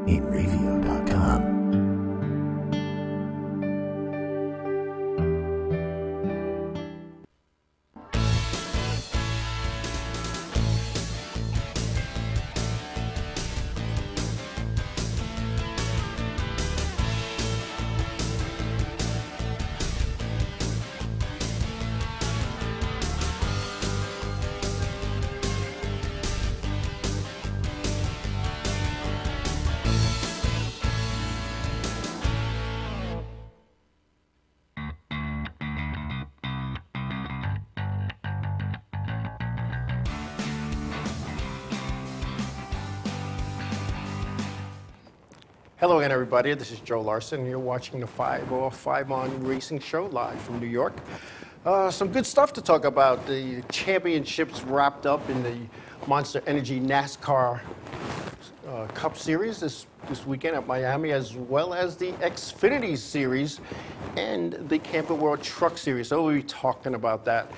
8radio.com. Hello again, everybody. This is Joe Larson. You're watching the 5 On Racing Show live from New York. Some good stuff to talk about. The championships wrapped up in the Monster Energy NASCAR Cup Series this weekend at Miami, as well as the Xfinity Series and the Camping World Truck Series. So we'll be talking about that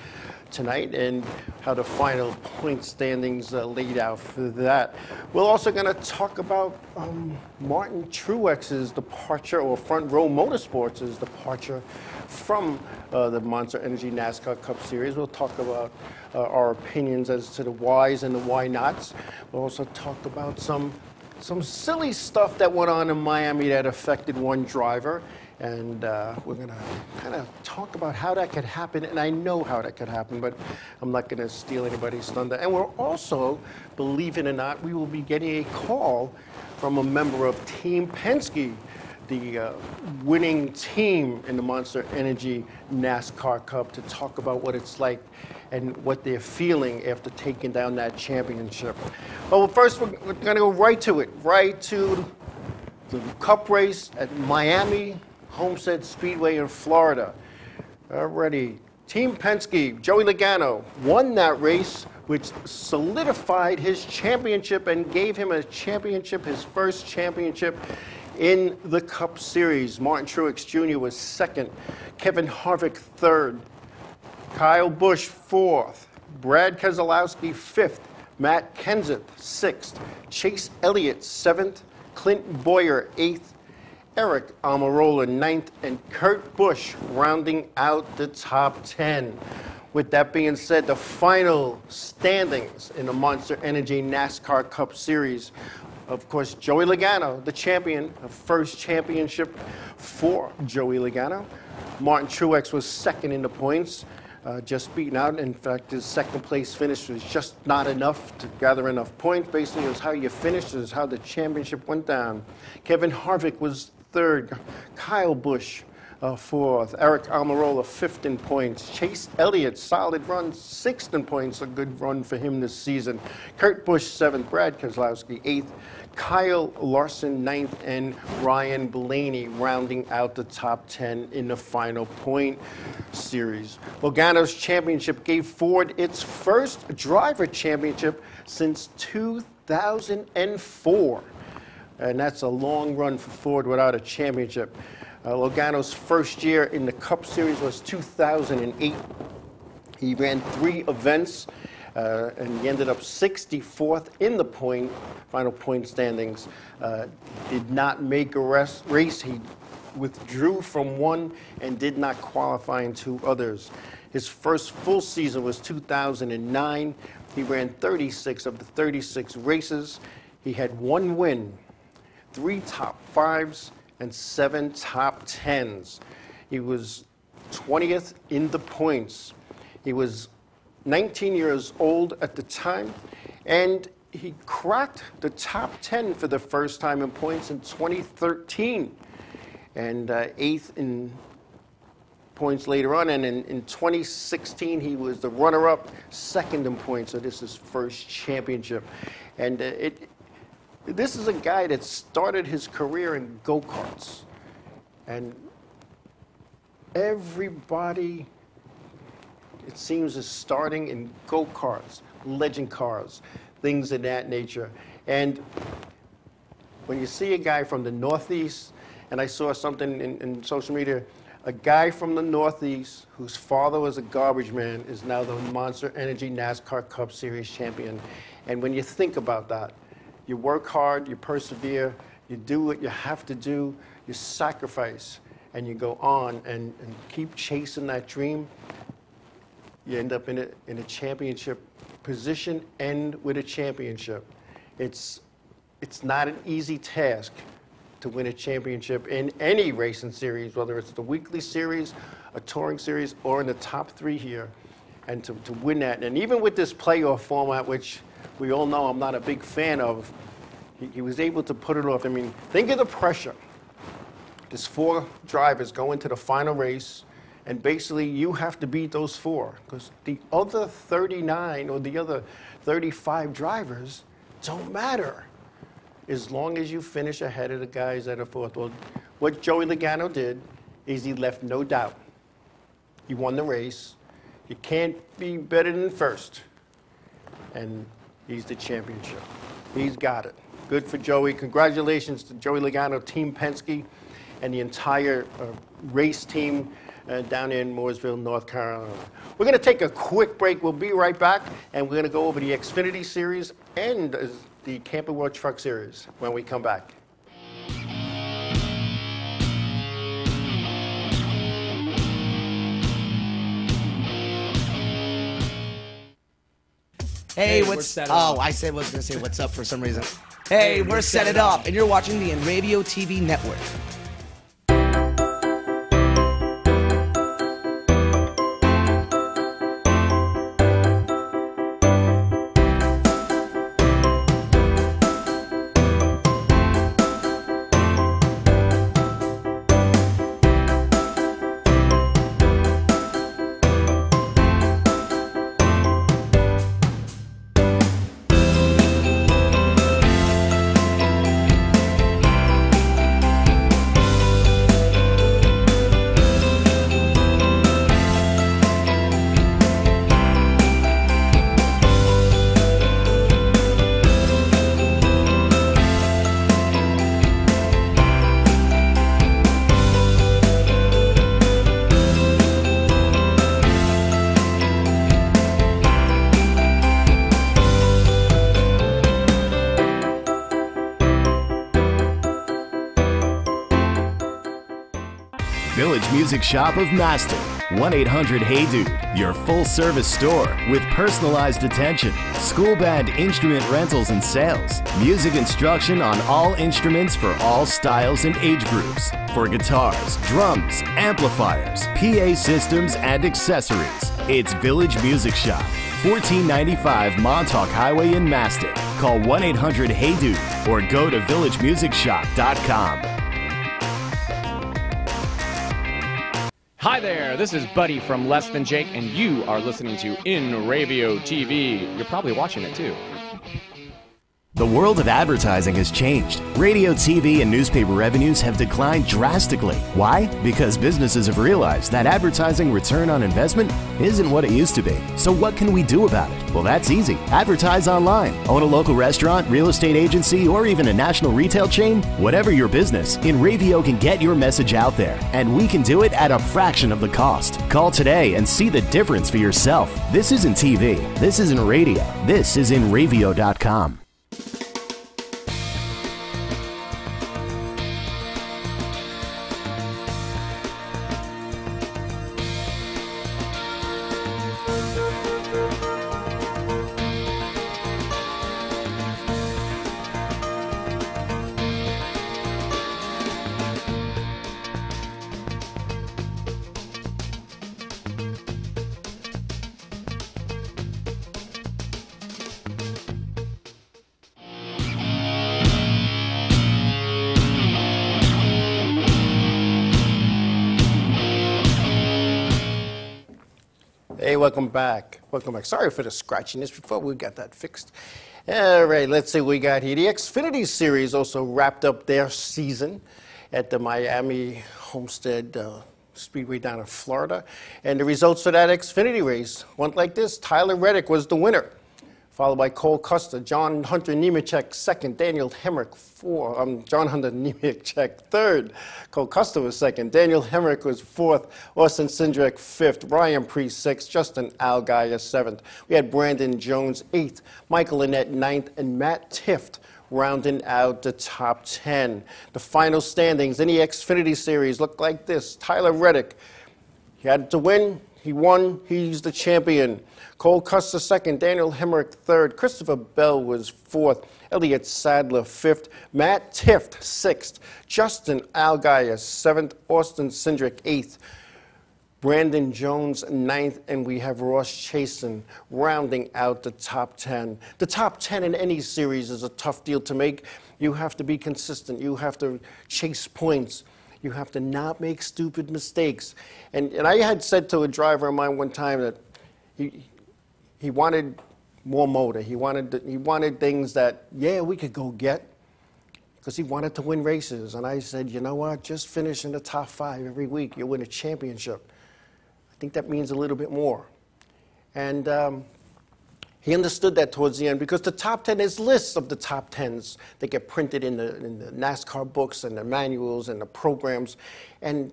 tonight and how the final point standings laid out for that. We're also going to talk about Martin Truex's departure, or Front Row Motorsports' departure from the Monster Energy NASCAR Cup Series. We'll talk about our opinions as to the whys and the why nots. We'll also talk about some silly stuff that went on in Miami that affected one driver. And we're going to kind of talk about how that could happen. And I know how that could happen, but I'm not going to steal anybody's thunder. And we're also, believe it or not, we will be getting a call from a member of Team Penske, the winning team in the Monster Energy NASCAR Cup, to talk about what it's like and what they're feeling after taking down that championship. Well, first, we're going to go right to it, right to the Cup race at Miami Homestead Speedway in Florida. Already, Team Penske, Joey Logano, won that race, which solidified his championship and gave him a championship, his first championship in the Cup Series. Martin Truex Jr. was second, Kevin Harvick third, Kyle Busch fourth, Brad Keselowski fifth, Matt Kenseth sixth, Chase Elliott seventh, Clint Bowyer eighth, Eric Almirola ninth, and Kurt Busch rounding out the top 10. With that being said, the final standings in the Monster Energy NASCAR Cup Series. Of course, Joey Logano, the champion, the first championship for Joey Logano. Martin Truex was second in the points, just beaten out. In fact, his second place finish was just not enough to gather enough points. Basically, it was how you finished, it was how the championship went down. Kevin Harvick was third, Kyle Busch fourth, Eric Almirola fifth in points, Chase Elliott, solid run, sixth in points, a good run for him this season, Kurt Busch seventh, Brad Keselowski eighth, Kyle Larson ninth, and Ryan Blaney rounding out the top 10 in the final point series. Logano's championship gave Ford its first driver championship since 2004. And that's a long run for Ford without a championship. Logano's first year in the Cup Series was 2008. He ran 3 events, and he ended up 64th in the final point standings. Did not make a race. He withdrew from one and did not qualify in 2 others. His first full season was 2009. He ran 36 of the 36 races. He had 1 win, 3 top 5s, and 7 top 10s. He was 20th in the points. He was 19 years old at the time, and he cracked the top 10 for the first time in points in 2013, and 8th in points later on. And in 2016, he was the runner-up, 2nd in points, so this is his first championship. And this is a guy that started his career in go-karts. And everybody, it seems, is starting in go-karts, legend cars, things of that nature. And when you see a guy from the Northeast, and I saw something in social media, a guy from the Northeast whose father was a garbage man is now the Monster Energy NASCAR Cup Series champion. And when you think about that, you work hard, you persevere, You do what you have to do, you sacrifice, and you go on and keep chasing that dream. You end up in a championship position and with a championship. It's not an easy task to win a championship in any racing series, whether it's the weekly series, a touring series, or in the top 3 here, and to win that. And even with this playoff format, which we all know I'm not a big fan of, he was able to put it off. I mean, think of the pressure. There's 4 drivers go into the final race, and basically you have to beat those 4, because the other 39 or the other 35 drivers don't matter as long as you finish ahead of the guys that are 4th. Well, what Joey Logano did is he left no doubt. He won the race. You can't be better than 1st. And he's the championship. He's got it. Good for Joey. Congratulations to Joey Logano, Team Penske, and the entire race team down in Mooresville, North Carolina. We're going to take a quick break. We'll be right back, and we're going to go over the Xfinity Series and the Camping World Truck Series when we come back. Hey, what's up? Oh, I said was going to say what's up for some reason. Hey, we're Set It Up, and you're watching the InRadio TV network. Village Music Shop of Mastic. 1-800-HEY-DUDE, your full-service store with personalized attention, school band instrument rentals and sales, music instruction on all instruments for all styles and age groups, for guitars, drums, amplifiers, PA systems, and accessories. It's Village Music Shop, 1495 Montauk Highway in Mastic. Call 1-800-HEY-DUDE or go to villagemusicshop.com. Hi there, this is Buddy from Less Than Jake, and you are listening to InRadio TV. You're probably watching it too. The world of advertising has changed. Radio, TV, and newspaper revenues have declined drastically. Why? Because businesses have realized that advertising return on investment isn't what it used to be. So what can we do about it? Well, that's easy. Advertise online. Own a local restaurant, real estate agency, or even a national retail chain? Whatever your business, InRadio can get your message out there, and we can do it at a fraction of the cost. Call today and see the difference for yourself. This isn't TV. This isn't radio. This is InRadio.com. Hey, welcome back. Welcome back. Sorry for the scratchiness before we got that fixed. All right, let's see what we got here. The Xfinity Series also wrapped up their season at the Miami Homestead Speedway down in Florida. And the results for that Xfinity race went like this. Tyler Reddick was the winner, followed by Cole Custer, John Hunter Nemechek second, Daniel Hemrick John Hunter Nemechek third, Cole Custer was second, Daniel Hemrick was fourth, Austin Cindric fifth, Ryan Preece sixth, Justin Allgaier seventh. We had Brandon Jones eighth, Michael Annett ninth, and Matt Tifft rounding out the top 10. The final standings in the Xfinity Series look like this. Tyler Reddick, he had to win. He won. He's the champion. Cole Custer second. Daniel Hemrick third. Christopher Bell was fourth. Elliott Sadler fifth. Matt Tifft sixth. Justin Allgaier seventh. Austin Cindric eighth. Brandon Jones ninth. And we have Ross Chasen rounding out the top 10. The top 10 in any series is a tough deal to make. You have to be consistent. You have to chase points. You have to not make stupid mistakes. And I had said to a driver of mine one time that he wanted more motor. He wanted things that, yeah, we could go get, because he wanted to win races. And I said, you know what, just finish in the top 5 every week. You'll win a championship. I think that means a little bit more. And he understood that towards the end, because the top 10 is lists of the top 10s that get printed in the NASCAR books and the manuals and the programs. And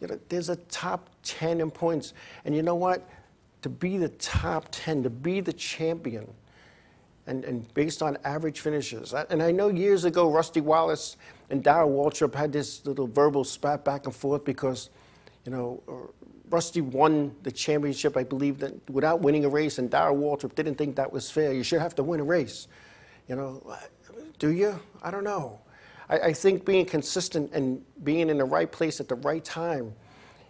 you know, there's a top 10 in points. And you know what? To be the top 10, to be the champion, and based on average finishes. And I know years ago, Rusty Wallace and Darrell Waltrip had this little verbal spat back and forth because, you know, Rusty won the championship, I believe, that without winning a race, and Darrell Waltrip didn't think that was fair. You should have to win a race. You know, do you? I don't know. I think being consistent and being in the right place at the right time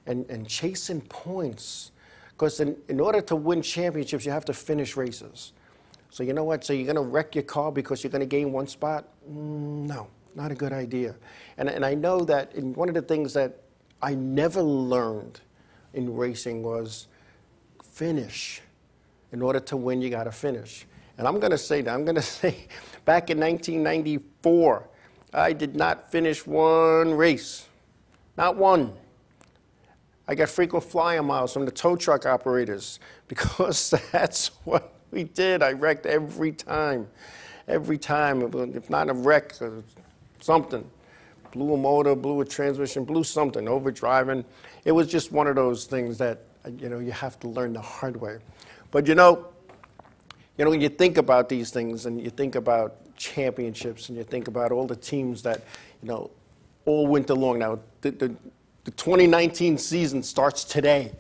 and chasing points, because in order to win championships, you have to finish races. So you know what? So you're going to wreck your car because you're going to gain one spot? No, not a good idea. And I know that one of the things that I never learned in racing was finish. In order to win, you got to finish. And I'm going to say that. I'm going to say back in 1994, I did not finish one race. Not one. I got frequent flyer miles from the tow truck operators because that's what we did. I wrecked every time. Every time. If not a wreck, something. Blew a motor, blew a transmission, blew something, overdriving. It was just one of those things that, you know, you have to learn the hard way. But you know, when you think about these things and you think about championships and you think about all the teams that, you know, all winter long. Now, the 2019 season starts today.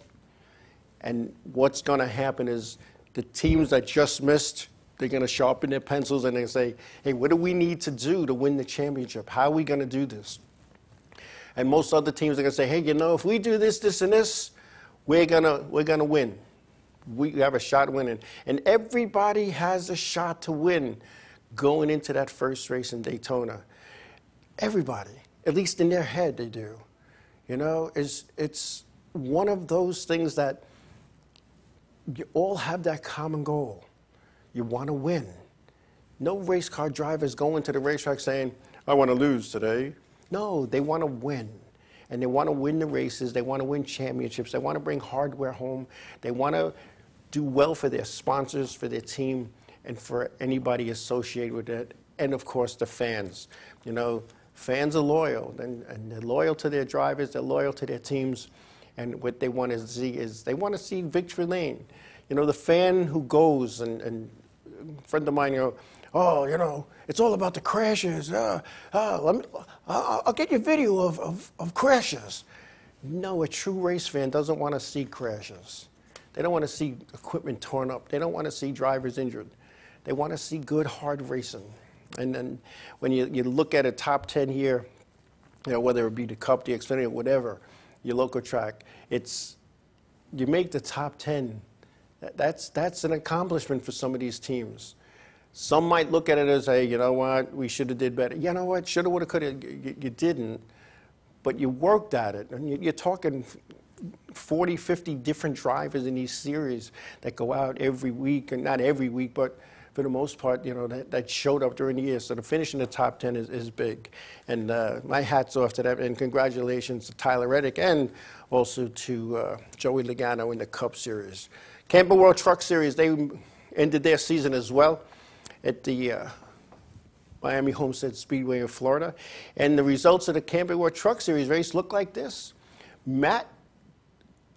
And what's going to happen is the teams that just missed, they're going to sharpen their pencils and they say, hey, what do we need to do to win the championship? How are we going to do this? And most other teams are going to say, hey, you know, if we do this, this, and this, we're gonna win. We have a shot at winning. And everybody has a shot to win going into that first race in Daytona. Everybody, at least in their head, they do. You know, it's one of those things that you all have that common goal. You want to win. No race car drivers go into the racetrack saying, I want to lose today. No, they want to win. And they want to win the races. They want to win championships. They want to bring hardware home. They want to do well for their sponsors, for their team, and for anybody associated with it. And, of course, the fans. You know, fans are loyal, and they're loyal to their drivers. They're loyal to their teams. And what they want to see is they want to see victory lane. You know, the fan who goes, and a friend of mine, you know, oh, you know, it's all about the crashes. I'll get you video of crashes. No, a true race fan doesn't want to see crashes. They don't want to see equipment torn up. They don't want to see drivers injured. They want to see good, hard racing. And then when you look at a top 10 here, you know, whether it be the Cup, the Xfinity, or whatever, your local track, you make the top 10. That's an accomplishment for some of these teams. Some might look at it as, hey, you know what, we should have did better. You know what, shoulda, woulda, coulda. You didn't, but you worked at it. And you're talking 40, 50 different drivers in these series that go out every week, and not every week, but for the most part, you know, that showed up during the year. So to finish in the top 10 is big. And my hat's off to that, and congratulations to Tyler Reddick and also to Joey Logano in the Cup Series. Camping World Truck Series, they ended their season as well at the Miami Homestead Speedway in Florida. And the results of the Camping World Truck Series race look like this. Matt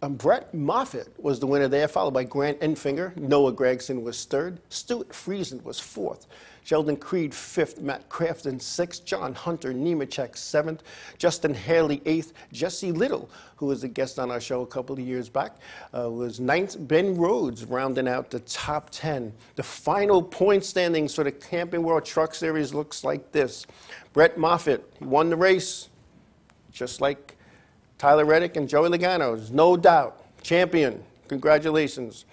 Brett Moffitt was the winner there, followed by Grant Enfinger. Noah Gragson was third. Stuart Friesen was fourth. Sheldon Creed fifth. Matt Crafton sixth. John Hunter Nemechek seventh. Justin Haley eighth. Jesse Little, who was a guest on our show a couple of years back, was ninth. Ben Rhodes rounding out the top 10. The final point standings for the Camping World Truck Series looks like this. Brett Moffitt, he won the race, just like Tyler Reddick and Joey Logano, no doubt. Champion. Congratulations.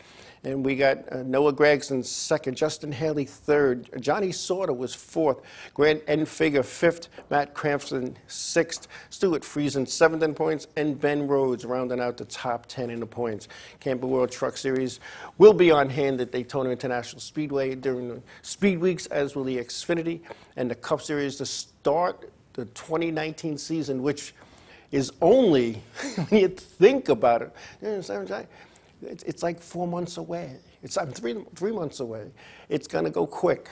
And we got Noah Gragson second, Justin Haley third, Johnny Sauter was fourth, Grant Enfinger fifth, Matt Crampton sixth, Stuart Friesen seventh in points, and Ben Rhodes rounding out the top 10 in the points. Camping World Truck Series will be on hand at Daytona International Speedway during the Speed Weeks, as will the Xfinity and the Cup Series to start the 2019 season, which is only, when you think about it, you know, it's like 4 months away. It's 3 months away. It's going to go quick.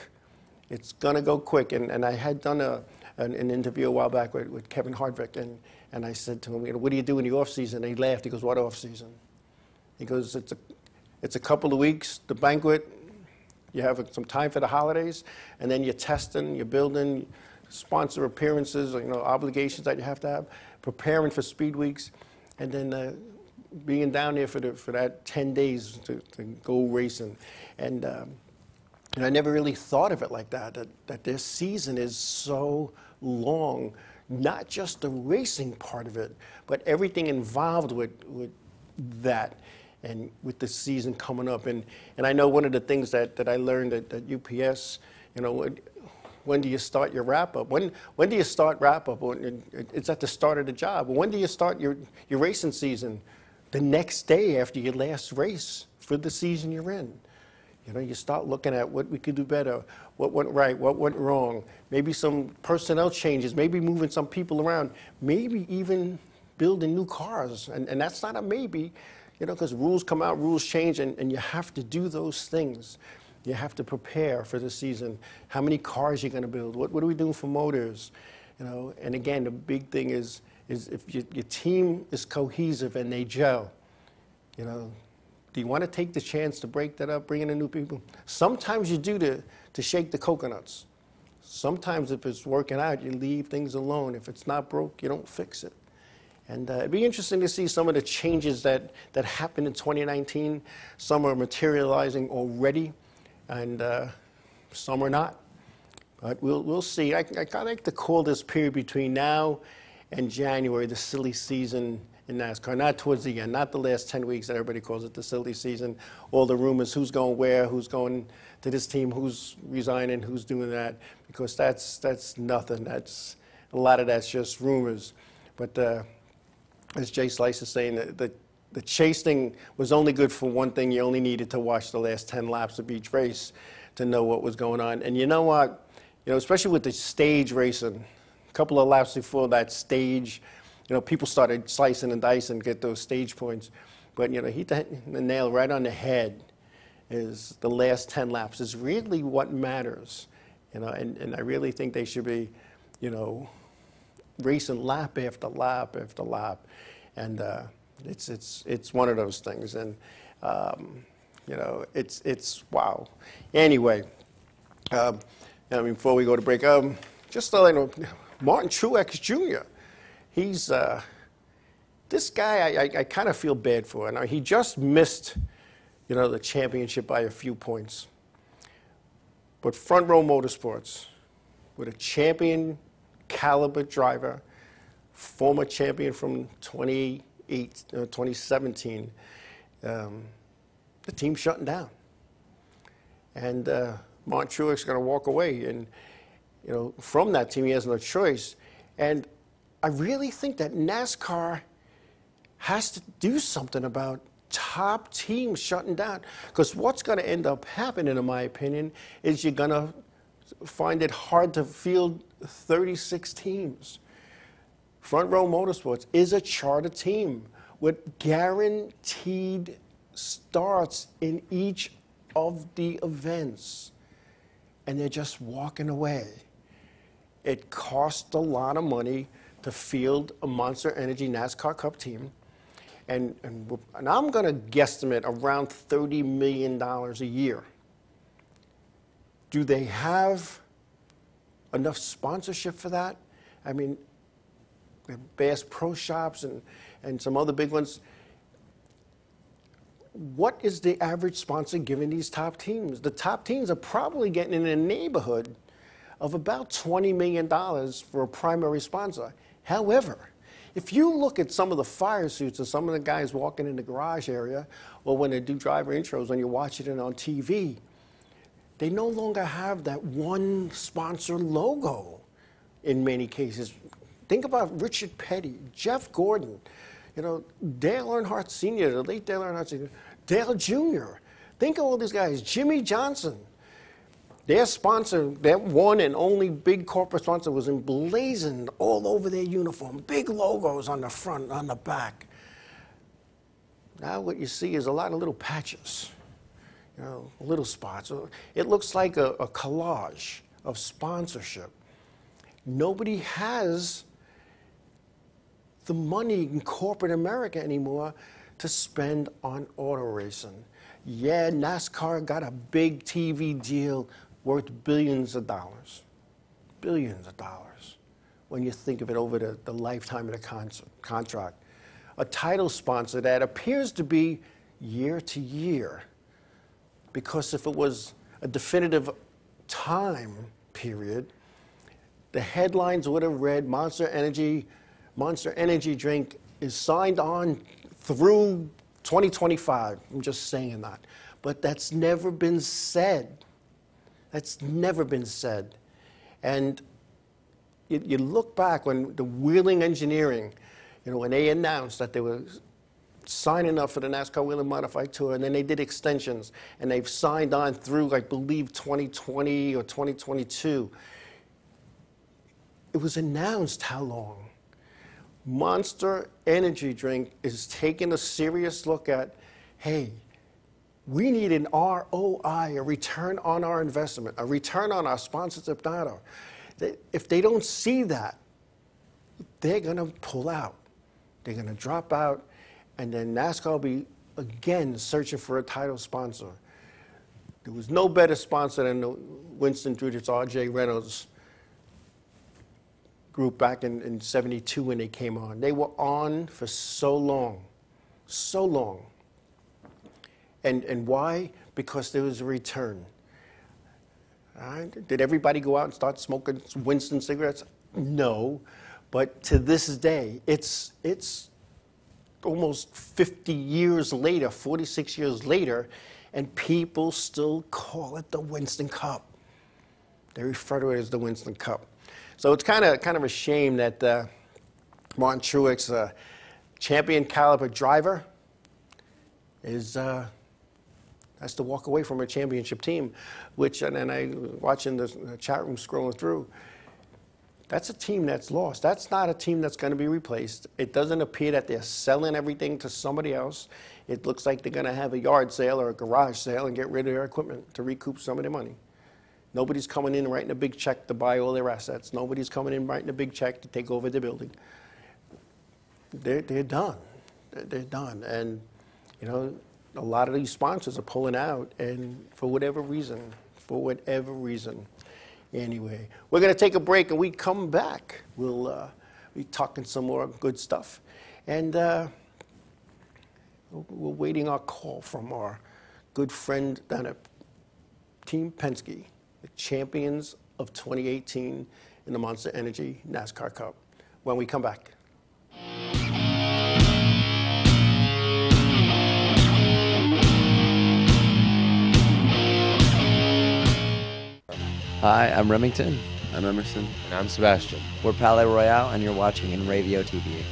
It's going to go quick. And I had done an interview a while back with Kevin Harvick, and I said to him, you know, what do you do in the off season? And he laughed. He goes, what off season? He goes, it's a couple of weeks, the banquet, you have some time for the holidays, and then you're testing, you're building, sponsor appearances, you know, obligations that you have to have, preparing for Speed Weeks, and then being down there for that 10 days to go racing. And I never really thought of it like that this season is so long, not just the racing part of it, but everything involved with that and with the season coming up. And I know one of the things that I learned at UPS, you know, when do you start your wrap-up? When do you start wrap-up? It's at the start of the job. When do you start your racing season? The next day after your last race for the season you're in. You know, you start looking at what we could do better, what went right, what went wrong, maybe some personnel changes, maybe moving some people around, maybe even building new cars. And that's not a maybe, you know, because rules come out, rules change, and you have to do those things. You have to prepare for the season. How many cars you're going to build? What are we doing for motors? You know, and again, the big thing is if your team is cohesive and they gel, you know, do you want to take the chance to break that up, bring in new people? Sometimes you do to shake the coconuts. Sometimes if it's working out, you leave things alone. If it's not broke, you don't fix it. And it'd be interesting to see some of the changes that happened in 2019. Some are materializing already, and some are not. But we'll see. I kind of like to call this period between now and January the silly season in NASCAR. Not towards the end, not the last 10 weeks that everybody calls it the silly season. All the rumors, who's going where, who's going to this team, who's resigning, who's doing that, because that's nothing. That's a lot of that's just rumors. But as Jay Slice is saying, the chasing was only good for one thing. You only needed to watch the last 10 laps of each race to know what was going on. And you know what? You know, especially with the stage racing, a couple of laps before that stage, you know, people started slicing and dicing to get those stage points. But, you know, he hit the nail right on the head. Is the last 10 laps is really what matters. You know, and I really think they should be, you know, racing lap after lap after lap. And it's one of those things. And, you know, it's wow. Anyway, I mean, before we go to break, just to let you know, Martin Truex Jr., he's, this guy I kind of feel bad for. Now, he just missed, you know, the championship by a few points. But Front Row Motorsports, with a champion caliber driver, former champion from 2017, the team's shutting down. And Martin Truex is going to walk away. And, you know, from that team, he has no choice. And I really think that NASCAR has to do something about top teams shutting down. Because what's going to end up happening, in my opinion, is you're going to find it hard to field 36 teams. Front Row Motorsports is a charter team with guaranteed starts in each of the events. And they're just walking away. It costs a lot of money to field a Monster Energy NASCAR Cup team. And I'm going to guesstimate around $30 million a year. Do they have enough sponsorship for that? I mean, Bass Pro Shops and some other big ones. What is the average sponsor giving these top teams? The top teams are probably getting in the neighborhood of about $20 million for a primary sponsor. However, if you look at some of the fire suits of some of the guys walking in the garage area, or when they do driver intros, when you're watching it on TV, they no longer have that one sponsor logo in many cases. Think about Richard Petty, Jeff Gordon, you know, Dale Earnhardt Sr., the late Dale Earnhardt Sr., Dale Jr. Think of all these guys, Jimmy Johnson. Their sponsor, their one and only big corporate sponsor, was emblazoned all over their uniform, big logos on the front, on the back. Now what you see is a lot of little patches, you know, little spots. It looks like a collage of sponsorship. Nobody has the money in corporate America anymore to spend on auto racing. Yeah, NASCAR got a big TV deal worth billions of dollars. Billions of dollars when you think of it over the lifetime of the contract. A title sponsor that appears to be year to year, because if it was a definitive time period, the headlines would have read Monster Energy drink is signed on through 2025. I'm just saying that. But that's never been said. That's never been said. And you look back when the Wheeling Engineering, you know, when they announced that they were signing up for the NASCAR Wheeling Modified Tour, and then they did extensions, and they've signed on through, I believe, 2020 or 2022. It was announced how long. Monster Energy drink is taking a serious look at, hey, we need an ROI, a return on our investment, a return on our sponsorship data. If they don't see that, they're going to pull out. They're going to drop out, and then NASCAR will be, again, searching for a title sponsor. There was no better sponsor than the Winston Druidich, R.J. Reynolds group back in 72 when they came on. They were on for so long, so long. And why? Because there was a return. Did everybody go out and start smoking Winston cigarettes? No, but to this day, it's almost 50 years later, 46 years later, and people still call it the Winston Cup. They refer to it as the Winston Cup. So it's kind of a shame that Martin Truex, a champion caliber driver, has to walk away from a championship team, which, and I watching the chat room scrolling through, that's a team that's lost. That's not a team that's going to be replaced. It doesn't appear that they're selling everything to somebody else. It looks like they're going to have a yard sale or a garage sale and get rid of their equipment to recoup some of their money. Nobody's coming in writing a big check to buy all their assets. Nobody's coming in writing a big check to take over the building. They're done. They're done. And, you know, a lot of these sponsors are pulling out, and for whatever reason. Anyway, we're going to take a break, and we come back. We'll be talking some more good stuff. And we're waiting our call from our good friend down at Team Penske, the champions of 2018 in the Monster Energy NASCAR Cup, when we come back. Hi, I'm Remington. I'm Emerson. And I'm Sebastian. We're Palais Royale, and you're watching in Radio TV.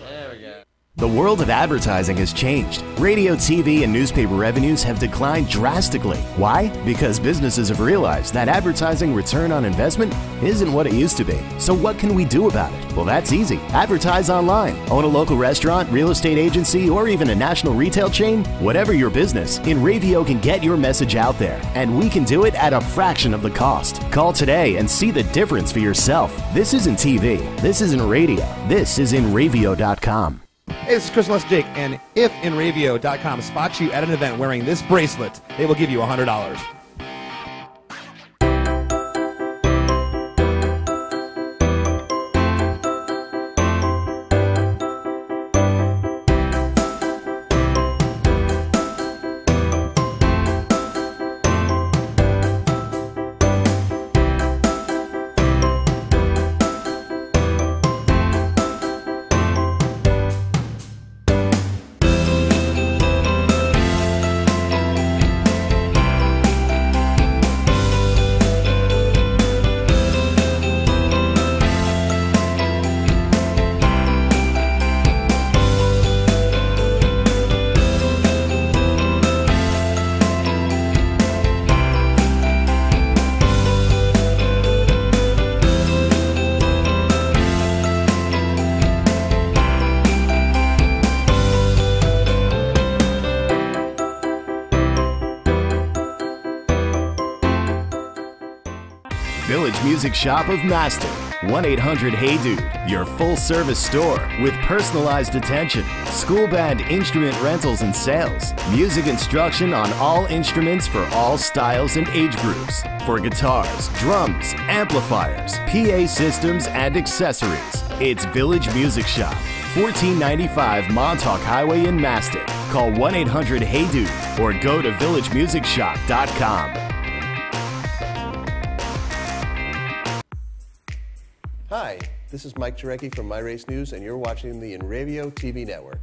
There we go. The world of advertising has changed. Radio, TV, and newspaper revenues have declined drastically. Why? Because businesses have realized that advertising return on investment isn't what it used to be. So what can we do about it? Well, that's easy. Advertise online. Own a local restaurant, real estate agency, or even a national retail chain? Whatever your business, InRavio can get your message out there, and we can do it at a fraction of the cost. Call today and see the difference for yourself. This isn't TV. This isn't radio. This is InRavio.com. Hey, this is Chris Less Jake, and if InRavio.com spots you at an event wearing this bracelet, they will give you $100. Village Music Shop of Mastic. 1-800-HEY-DUDE, your full-service store with personalized attention, school band instrument rentals and sales, music instruction on all instruments for all styles and age groups, for guitars, drums, amplifiers, PA systems, and accessories. It's Village Music Shop, 1495 Montauk Highway in Mastic. Call 1-800-HEY-DUDE or go to villagemusicshop.com. Hi, this is Mike Jarecki from My Race News, and you're watching the InRavio TV network.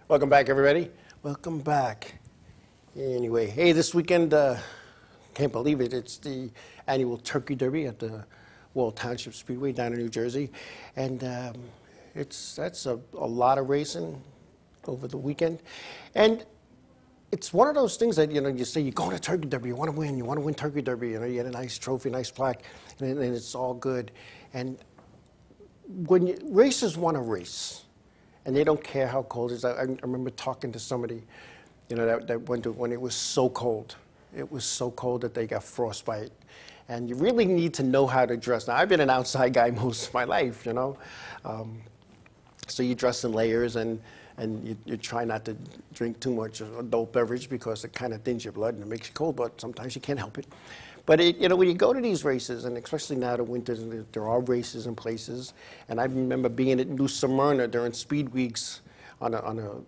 Welcome back, everybody. Welcome back. Anyway, hey, this weekend, can't believe it, it's the annual Turkey Derby at the Wall Township Speedway down in New Jersey. And that's a lot of racing over the weekend. And it's one of those things that, you say, you're going to Turkey Derby, you want to win Turkey Derby, you get a nice trophy, nice plaque, and it's all good. And when racers want to race, and they don't care how cold it is. I remember talking to somebody, that went to when it was so cold. It was so cold that they got frostbite. And you really need to know how to dress. Now, I've been an outside guy most of my life, So you dress in layers and you try not to drink too much adult beverage because it kind of thins your blood and it makes you cold, but sometimes you can't help it. But when you go to these races, and especially now the winters, there are races in places. And I remember being at New Smyrna during Speed Weeks on a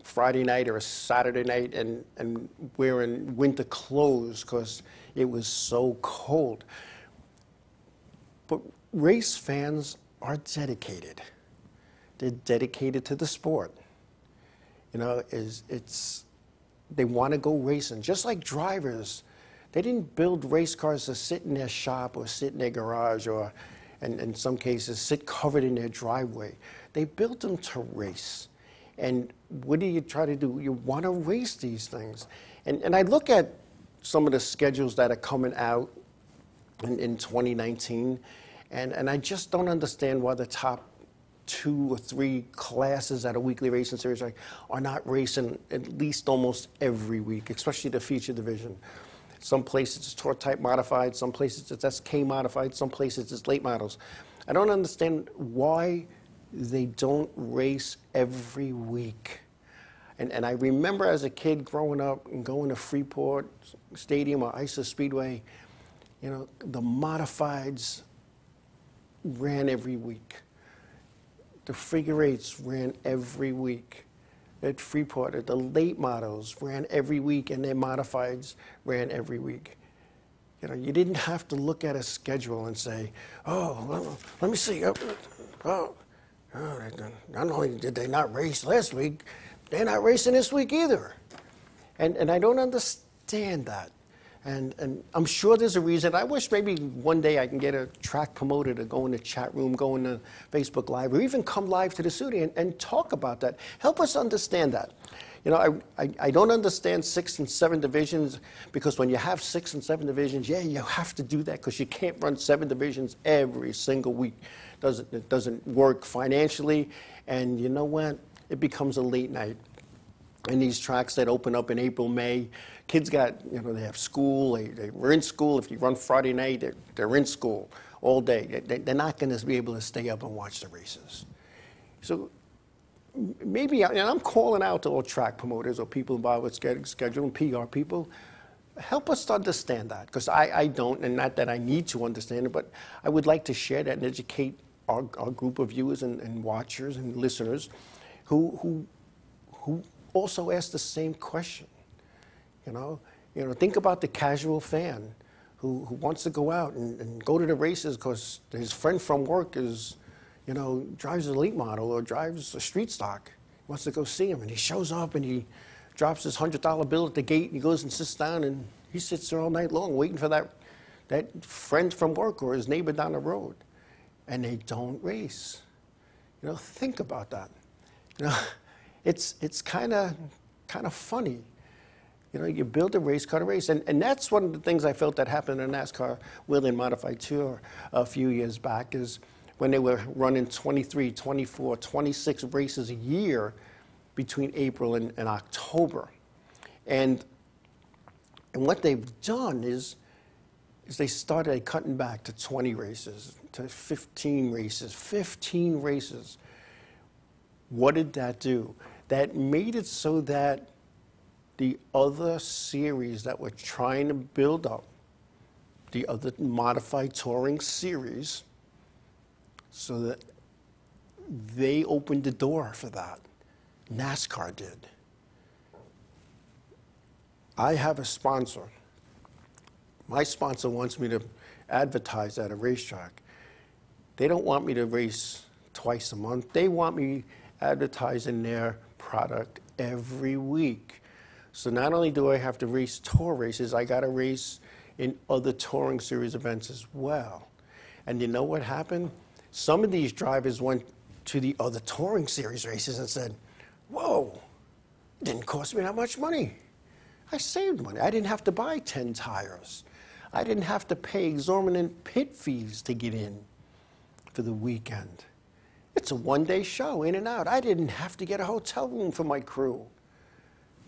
Friday night or a Saturday night, and wearing winter clothes because it was so cold. But race fans are dedicated. They're dedicated to the sport. They want to go racing, just like drivers. They didn't build race cars to sit in their shop or sit in their garage or, in some cases, sit covered in their driveway. They built them to race. And what do you try to do? You want to race these things. And I look at some of the schedules that are coming out in 2019, and I just don't understand why the top 2 or 3 classes at a weekly racing series are not racing at least almost every week, especially the feature division. Some places it's tour type modified, some places it's SK modified, some places it's late models. I don't understand why they don't race every week. And I remember as a kid growing up and going to Freeport Stadium or ISA Speedway, the modifieds ran every week. The figure 8s ran every week. At Freeport, the late models ran every week, and their modifieds ran every week. You didn't have to look at a schedule and say, oh, well, let me see. Not only did they not race last week, they're not racing this week either. And I don't understand that. And I'm sure there's a reason. I wish maybe one day I can get a track promoter to go in the chat room, go in the Facebook Live, or even come live to the studio and talk about that. Help us understand that. I don't understand 6 and 7 divisions, because when you have 6 and 7 divisions, yeah, you have to do that because you can't run 7 divisions every single week. It doesn't work financially, and you know what? It becomes a late night. And these tracks that open up in April, May, kids got, you know, they have school, they were in school. If you run Friday night, they're in school all day. They're not going to be able to stay up and watch the races. So maybe, and I'm calling out to all track promoters or people involved with scheduling, PR people, help us to understand that, because I don't, and not that I need to understand it, but I would like to share that and educate our group of viewers and watchers and listeners who also ask the same question. You know, think about the casual fan who wants to go out and go to the races because his friend from work is, you know, drives a late model or drives a street stock. He wants to go see him, and he shows up and he drops his $100 bill at the gate, and he goes and sits down, and he sits there all night long waiting for that friend from work or his neighbor down the road, and they don't race. You know, think about that. You know, it's kind of funny. You know, you build a race car to race, and that's one of the things I felt that happened in NASCAR Whelen Modified Tour a few years back, is when they were running 23, 24, 26 races a year between April and October. And what they've done is they started cutting back to 20 races, to 15 races, 15 races. What did that do? That made it so that the other series that were trying to build up, the other modified touring series, so that they opened the door for that. NASCAR did. I have a sponsor. My sponsor wants me to advertise at a racetrack. They don't want me to race twice a month. They want me advertising their product every week. So not only do I have to race tour races, I got to race in other touring series events as well. And you know what happened? Some of these drivers went to the other touring series races and said, whoa, it didn't cost me that much money. I saved money. I didn't have to buy 10 tires. I didn't have to pay exorbitant pit fees to get in for the weekend. It's a one-day show, in and out. I didn't have to get a hotel room for my crew.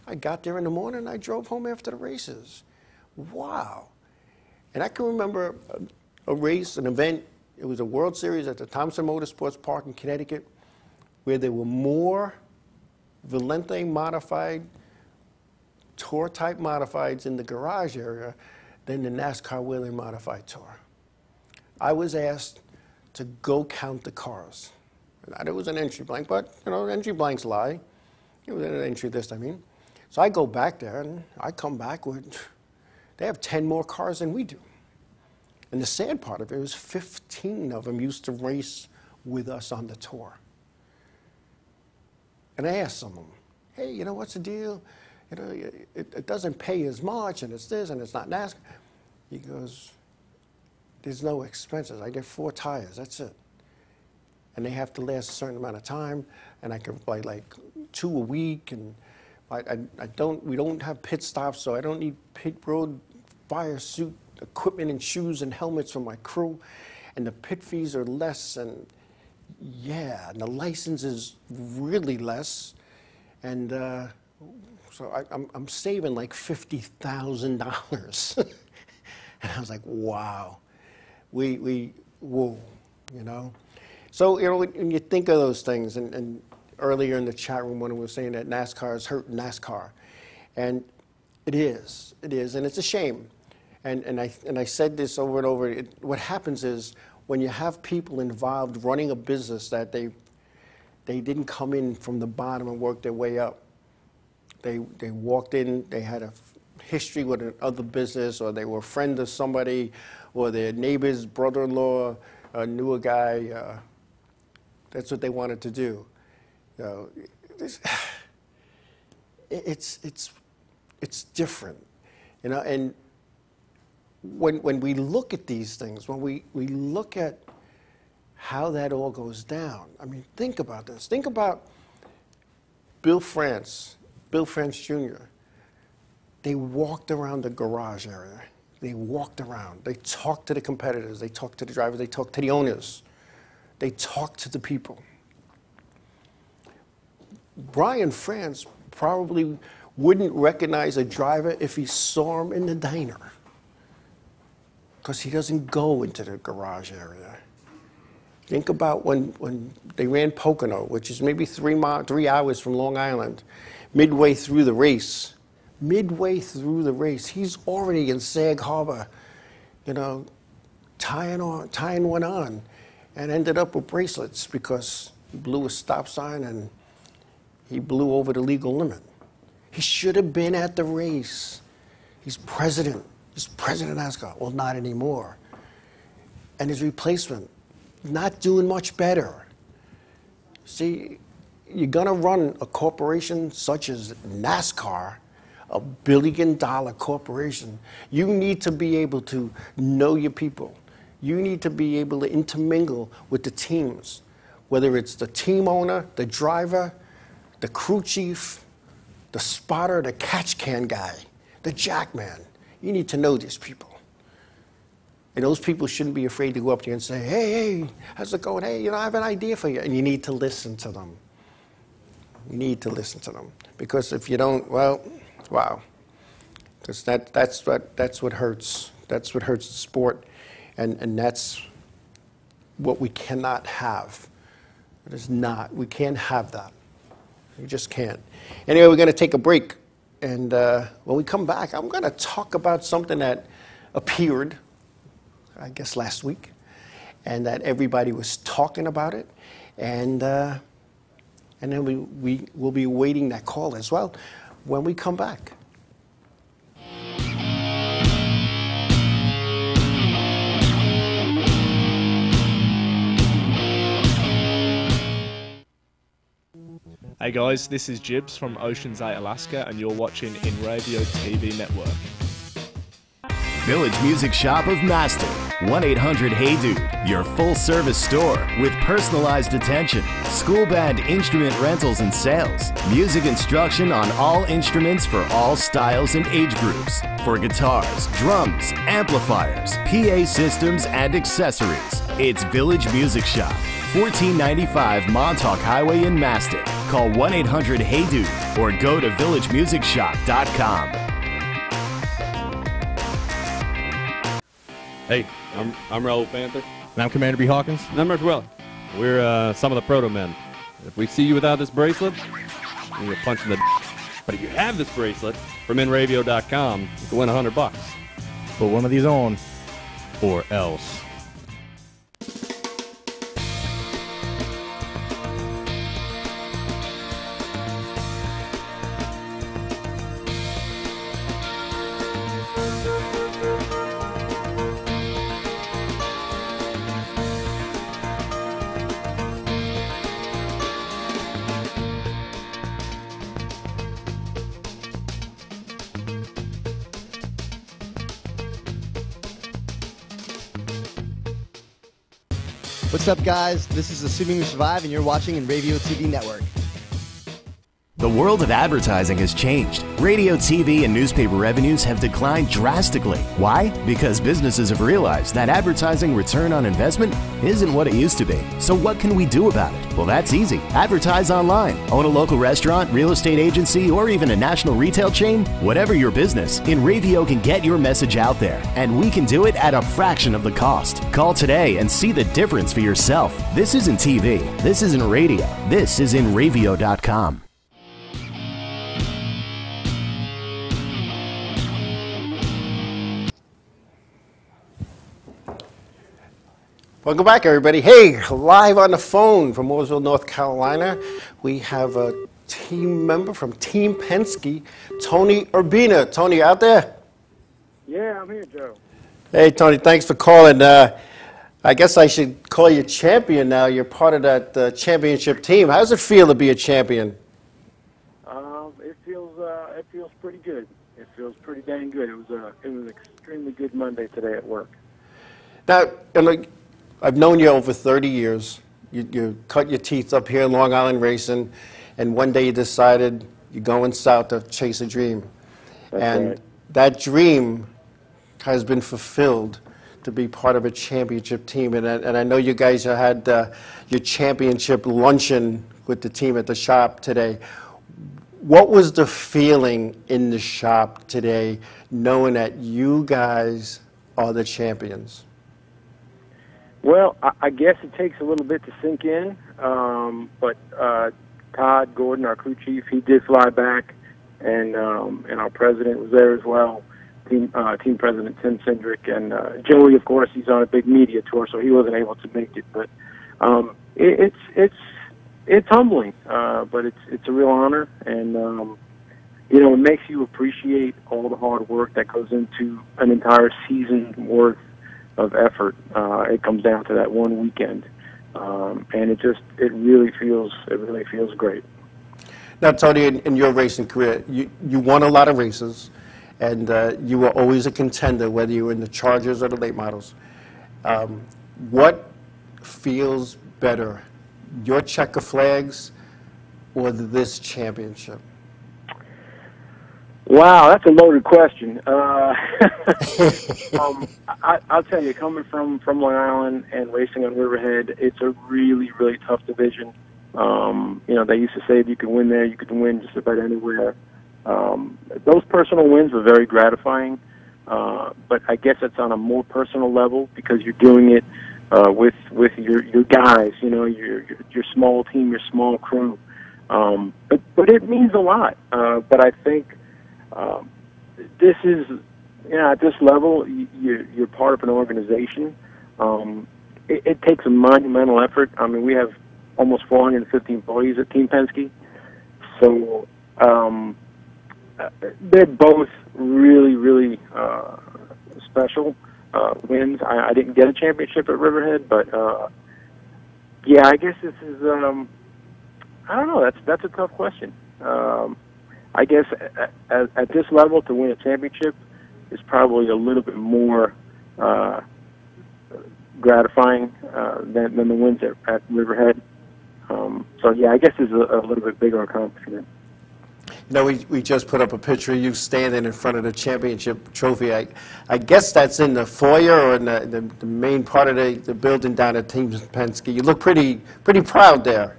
I got there in the morning and I drove home after the races. Wow. And I can remember a race, an event. It was a World Series at the Thompson Motorsports Park in Connecticut, where there were more Valente modified, tour-type modifieds in the garage area than the NASCAR Whelen Modified Tour. I was asked to go count the cars. It was an entry blank, but, you know, entry blanks lie. It was an entry list, I mean. So I go back there, and I come back with, they have 10 more cars than we do. And the sad part of it was 15 of them used to race with us on the tour. And I asked some of them, hey, you know, what's the deal? You know, it doesn't pay as much, and it's this, and it's not NASCAR. He goes, there's no expenses. I get 4 tires, that's it. And they have to last a certain amount of time, and I can buy like 2 a week, and we don't have pit stops, so I don't need pit road fire suit equipment and shoes and helmets for my crew, and the pit fees are less, and yeah, and the license is really less, and so I'm saving like $50,000. And I was like, wow, whoa, you know? So, you know, when you think of those things, and earlier in the chat room when we were saying that NASCAR is hurting NASCAR, and it is, and it's a shame. And I said this over and over, what happens is when you have people involved running a business that they didn't come in from the bottom and work their way up. They walked in, they had a history with another business, or they were a friend of somebody, or their neighbor's brother-in-law knew a guy. That's what they wanted to do. You know, it's different, you know. And when we look at these things, when we look at how that all goes down, I mean, think about this. Think about Bill France Jr. They walked around the garage area. They walked around. They talked to the competitors. They talked to the drivers. They talked to the owners. They talked to the people. Brian France probably wouldn't recognize a driver if he saw him in the diner, because he doesn't go into the garage area. Think about when they ran Pocono, which is maybe 3 hours from Long Island, midway through the race. Midway through the race, he's already in Sag Harbor, you know, tying one on, and ended up with bracelets because he blew a stop sign and he blew over the legal limit. He should have been at the race. He's president. He's president of NASCAR. Well, not anymore. And his replacement, not doing much better. See, you're going to run a corporation such as NASCAR, a $1 billion corporation. You need to be able to know your people. You need to be able to intermingle with the teams, whether it's the team owner, the driver, the crew chief, the spotter, the catch can guy, the jackman. You need to know these people. And those people shouldn't be afraid to go up to you and say, hey, how's it going? Hey, you know, I have an idea for you. And you need to listen to them. You need to listen to them. Because if you don't, well, wow. Because that's what hurts. That's what hurts the sport. And that's what we cannot have. It is not. We can't have that. We just can't. Anyway, we're going to take a break. And when we come back, I'm going to talk about something that appeared, I guess, last week, and that everybody was talking about it. And then we will be waiting that call as well when we come back. Hey guys, this is Jibs from Ocean's 8 Alaska, and you're watching In Radio TV Network. Village Music Shop of Mastic. 1-800-HEY-DUDE. Your full-service store with personalized attention, school band instrument rentals and sales, music instruction on all instruments for all styles and age groups, for guitars, drums, amplifiers, PA systems, and accessories. It's Village Music Shop, 1495 Montauk Highway in Mastic. Call 1-800-HEY-DUDE or go to villagemusicshop.com. Hey, I'm Raul Panther. And I'm Commander B. Hawkins. And I'm Mark Well. We're some of the Proto Men. If we see you without this bracelet, you're punching the But if you have this bracelet from InRavio.com, you can win $100. Put one of these on, or else. What's up, guys? This is Assuming You Survive, and you're watching in Radio TV Network. The world of advertising has changed. Radio, TV, and newspaper revenues have declined drastically. Why? Because businesses have realized that advertising return on investment isn't what it used to be. So what can we do about it? Well, that's easy. Advertise online. Own a local restaurant, real estate agency, or even a national retail chain? Whatever your business, InRavio can get your message out there, and we can do it at a fraction of the cost. Call today and see the difference for yourself. This isn't TV. This isn't radio. This is InRavio.com. Welcome back, everybody. Hey, live on the phone from Mooresville, North Carolina, we have a team member from Team Penske, Tony Urbina. Tony, you out there? Yeah, I'm here, Joe. Hey, Tony, thanks for calling. I guess I should call you champion now. You're part of that championship team. How does it feel to be a champion? It feels pretty good. It feels pretty dang good. It was an extremely good Monday today at work. Now, I've known you over 30 years. You cut your teeth up here in Long Island racing, and one day you decided you're going south to chase a dream. That's right. That dream has been fulfilled to be part of a championship team. And I know you guys had your championship luncheon with the team at the shop today. What was the feeling in the shop today, knowing that you guys are the champions? Well, I guess it takes a little bit to sink in, but Todd Gordon, our crew chief, he did fly back, and our president was there as well, team president Tim Cindric, and Joey, of course, he's on a big media tour, so he wasn't able to make it. But it's humbling, but it's a real honor, and you know, it makes you appreciate all the hard work that goes into an entire season worth of effort. It comes down to that one weekend, and it really feels great. Now, Tony, in your racing career, you won a lot of races, and you were always a contender, whether you were in the Chargers or the late models. What feels better, your checker flags or this championship? Wow, that's a loaded question. I'll tell you, coming from Long Island and racing on Riverhead, it's a really, really tough division. You know, they used to say if you could win there, you could win just about anywhere. Those personal wins are very gratifying, but I guess it's on a more personal level because you're doing it with your guys, you know, your small team, your small crew. But it means a lot. But I think this is, you know, at this level, you're part of an organization. It takes a monumental effort. I mean, we have almost 450 employees at Team Penske. So they're both really, really special wins. I didn't get a championship at Riverhead, but yeah, I guess this is, I don't know, that's a tough question. I guess at this level, to win a championship is probably a little bit more gratifying than the wins at Riverhead. So yeah, I guess it's a little bit bigger accomplishment. You know, we just put up a picture of you standing in front of the championship trophy. I guess that's in the foyer or in the main part of the building down at Team Penske. You look pretty proud there.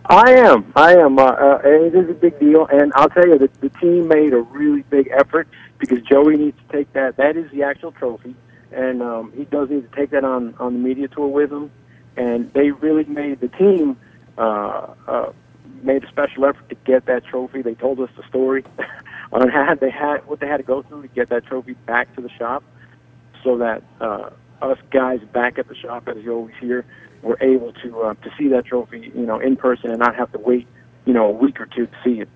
I am. It is a big deal, and I'll tell you that the team made a really big effort because Joey needs to take that. That is the actual trophy, and he does need to take that on the media tour with him. And they really made the team made a special effort to get that trophy. They told us the story on what they had to go through to get that trophy back to the shop, so that us guys back at the shop, as you always hear, were able to see that trophy, you know, in person and not have to wait, you know, a week or two to see it.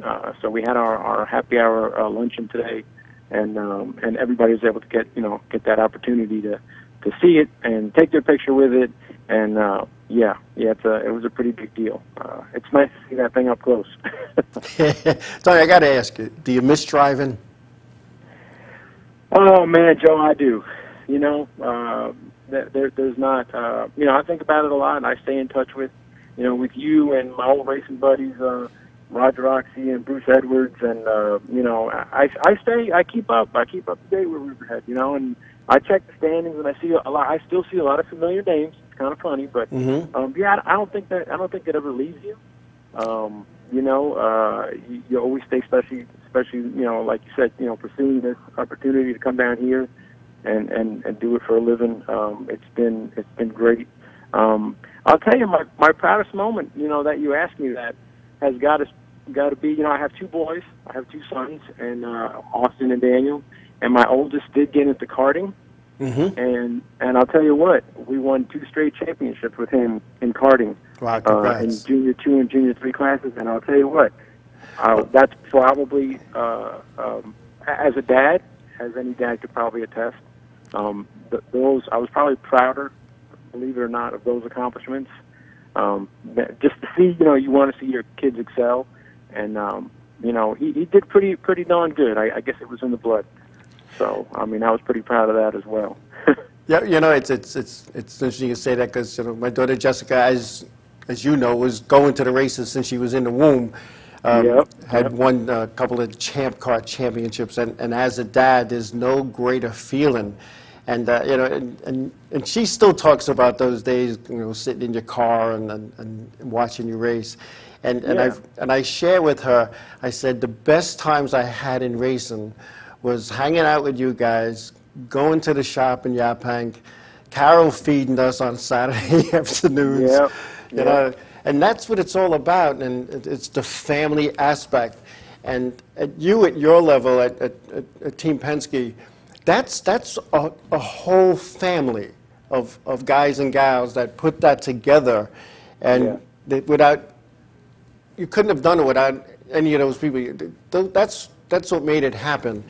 So we had our happy hour luncheon today, and everybody was able to get that opportunity to see it and take their picture with it. And it was a pretty big deal. It's nice to see that thing up close. Tony, I got to ask you, do you miss driving? Oh man, Joe, I do. You know, there's not. You know, I think about it a lot, and I stay in touch with you and my old racing buddies, Roger Oxy and Bruce Edwards, and you know, I keep up to date with Riverhead. You know, and I check the standings, and I see a lot. I still see a lot of familiar names. Kind of funny, but yeah, I don't think it ever leaves you. You know, you always stay, especially you know, like you said, you know, pursuing this opportunity to come down here and do it for a living. It's been great. I'll tell you, my proudest moment, you know, that you asked me that has got to be, you know, I have two boys, I have two sons, and Austin and Daniel, and my oldest did get into karting. And I'll tell you what, we won 2 straight championships with him in karting. Wow, congrats. In Junior 2 and Junior 3 classes. And I'll tell you what, that's probably, as a dad, as any dad could probably attest, I was probably prouder, believe it or not, of those accomplishments. Just to see, you know, you want to see your kids excel. And, you know, he did pretty darn good. I guess it was in the blood. So, I mean, I was pretty proud of that as well. Yeah, you know, it's interesting you say that because, you know, my daughter Jessica, as you know, was going to the races since she was in the womb. Had won a couple of Champ Car championships, and as a dad, there's no greater feeling. And you know, and she still talks about those days, you know, sitting in your car and watching you race. And I share with her, I said, the best times I had in racing was hanging out with you guys, going to the shop in Yaphank, Carol feeding us on Saturday afternoons. You know, and that's what it's all about, and it's the family aspect. And at your level, at Team Penske, that's a whole family of guys and gals that put that together, and you couldn't have done it without any of those people. That's what made it happen.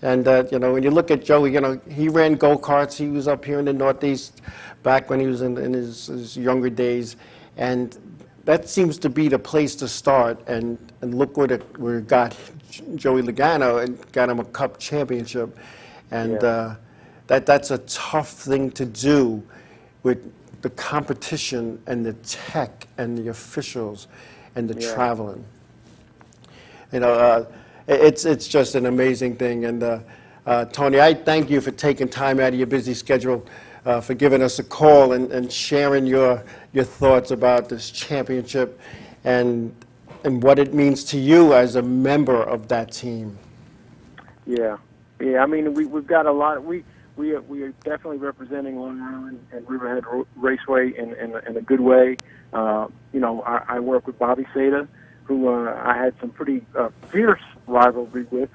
And you know, when you look at Joey, you know, he ran go-karts. He was up here in the Northeast back when he was in his younger days, and that seems to be the place to start. And look where it got Joey Logano and got him a Cup championship. And that's a tough thing to do with the competition and the tech and the officials and the traveling. You know, it's just an amazing thing. And Tony, I thank you for taking time out of your busy schedule, for giving us a call and sharing your thoughts about this championship and what it means to you as a member of that team. Yeah. I mean, we've got a lot. We are definitely representing Long Island and Riverhead Raceway in a good way. You know, I work with Bobby Seda, who I had some pretty fierce rivalry with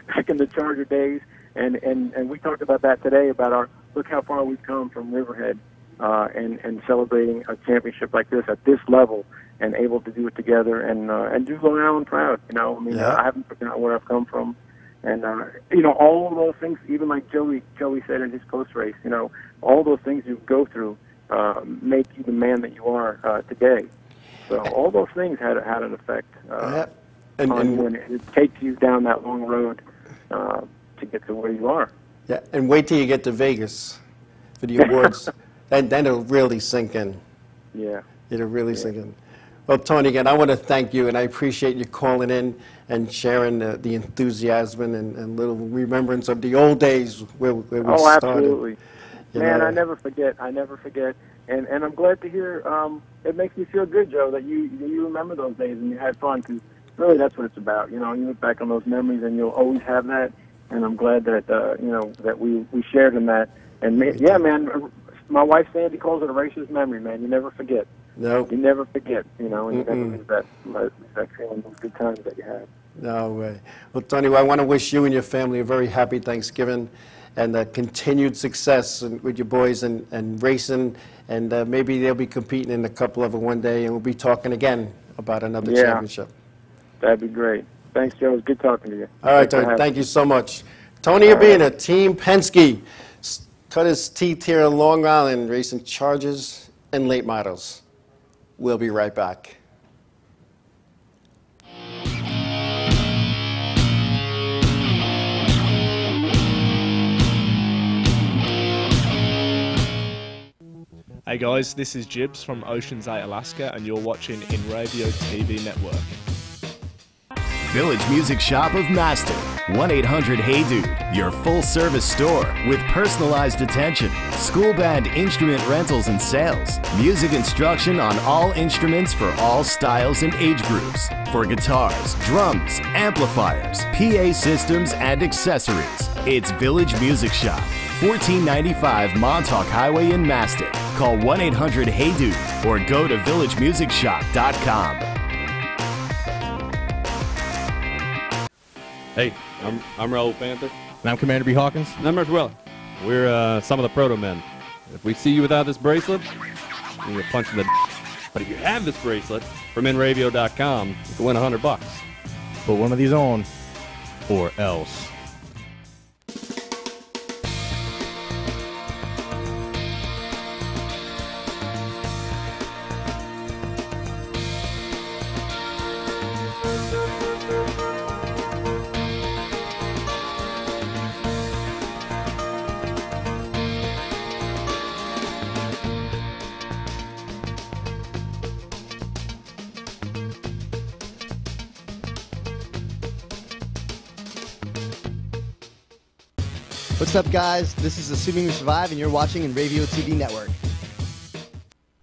back in the Charger days, and we talked about that today, about look how far we've come from Riverhead, and celebrating a championship like this at this level, and able to do it together and do Long Island proud. You know, I mean, I haven't forgotten where I've come from. And, you know, all of those things, even like Joey said in his post-race, you know, all those things you go through make you the man that you are today. So all those things had an effect on you, and it takes you down that long road to get to where you are. Yeah, and wait till you get to Vegas for the awards. then it'll really sink in. Yeah. It'll really sink in. Well, Tony, again, I want to thank you, and I appreciate you calling in and sharing the enthusiasm and little remembrance of the old days where we started. Oh, absolutely. Man, know. I never forget. And I'm glad to hear. It makes me feel good, Joe, that you remember those days and you had fun, because really that's what it's about. You know, you look back on those memories and you'll always have that. And I'm glad that you know, that we shared in that. And man, my wife Sandy calls it a racer's memory. Man, you never forget. No. You never forget, you know, and you never lose that feeling, those good times that you had. No way. Well, Tony, I want to wish you and your family a very happy Thanksgiving and continued success with your boys and racing. And maybe they'll be competing in a couple of them one day, and we'll be talking again about another championship. That'd be great. Thanks, Joe. It was good talking to you. All right, Tony. Thank you so much. Tony Urbina, Team Penske, cut his teeth here in Long Island, racing Chargers and late models. We'll be right back. Hey guys, this is Jibs from Ocean's 8 Alaska, and you're watching In Radio TV Network. Village Music Shop of Mastic. 1-800-HEY-DUDE. Your full-service store with personalized attention, school band instrument rentals and sales, music instruction on all instruments for all styles and age groups, for guitars, drums, amplifiers, PA systems, and accessories. It's Village Music Shop, 1495 Montauk Highway in Mastic. Call 1-800-HEY-DUDE or go to villagemusicshop.com. Hey, I'm Raul Panther. And I'm Commander B. Hawkins. And I'm Russ Weller. We're some of the Proto Men. If we see you without this bracelet, you're punching the But if you have this bracelet from InRadio.com, you can win $100. Put one of these on, or else. What's up, guys? This is Assuming We Survive, and you're watching In Radio TV Network.